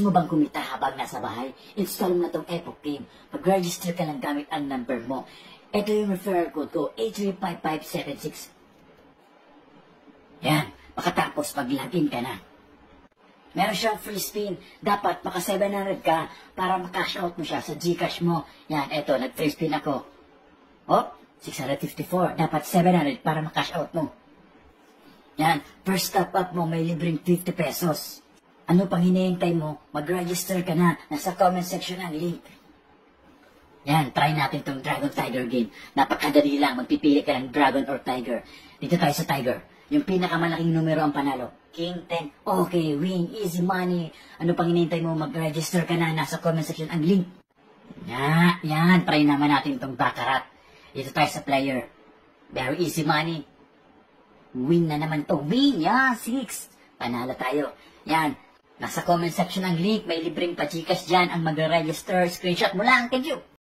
Gusto mo bang kumita habang nasa bahay? Install mo na tong Epoch Game. Mag-register ka lang gamit ang number mo. Ito yung referral code ko, 835576. Yan, makatapos pag-login ka na. Meron siyang free spin. Dapat maka 700 ka para makash out mo siya sa Gcash mo. Yan, eto, nag-free spin ako. Oh, 654. Dapat 700 para makash out mo. Yan, first top up mo may libreng 50 pesos. Ano pang hinihintay mo? Mag-register ka na. Nasa comment section ang link. Yan, try natin tong Dragon Tiger game. Napakadali lang. Magpipili ka ng Dragon or Tiger. Dito tayo sa Tiger. Yung pinakamalaking numero ang panalo. King 10. Okay, win. Easy money. Ano pang hinihintay mo? Mag-register ka na. Nasa comment section ang link. Yan. Try naman natin tong Baccarat. Dito tayo sa player. Very easy money. Win na naman to. Win. Yan, 6. Panalo tayo. Yan. Nasa comment section ang link. May libreng pa-Gcash dyan ang mag-register. Screenshot mo lang. Thank you.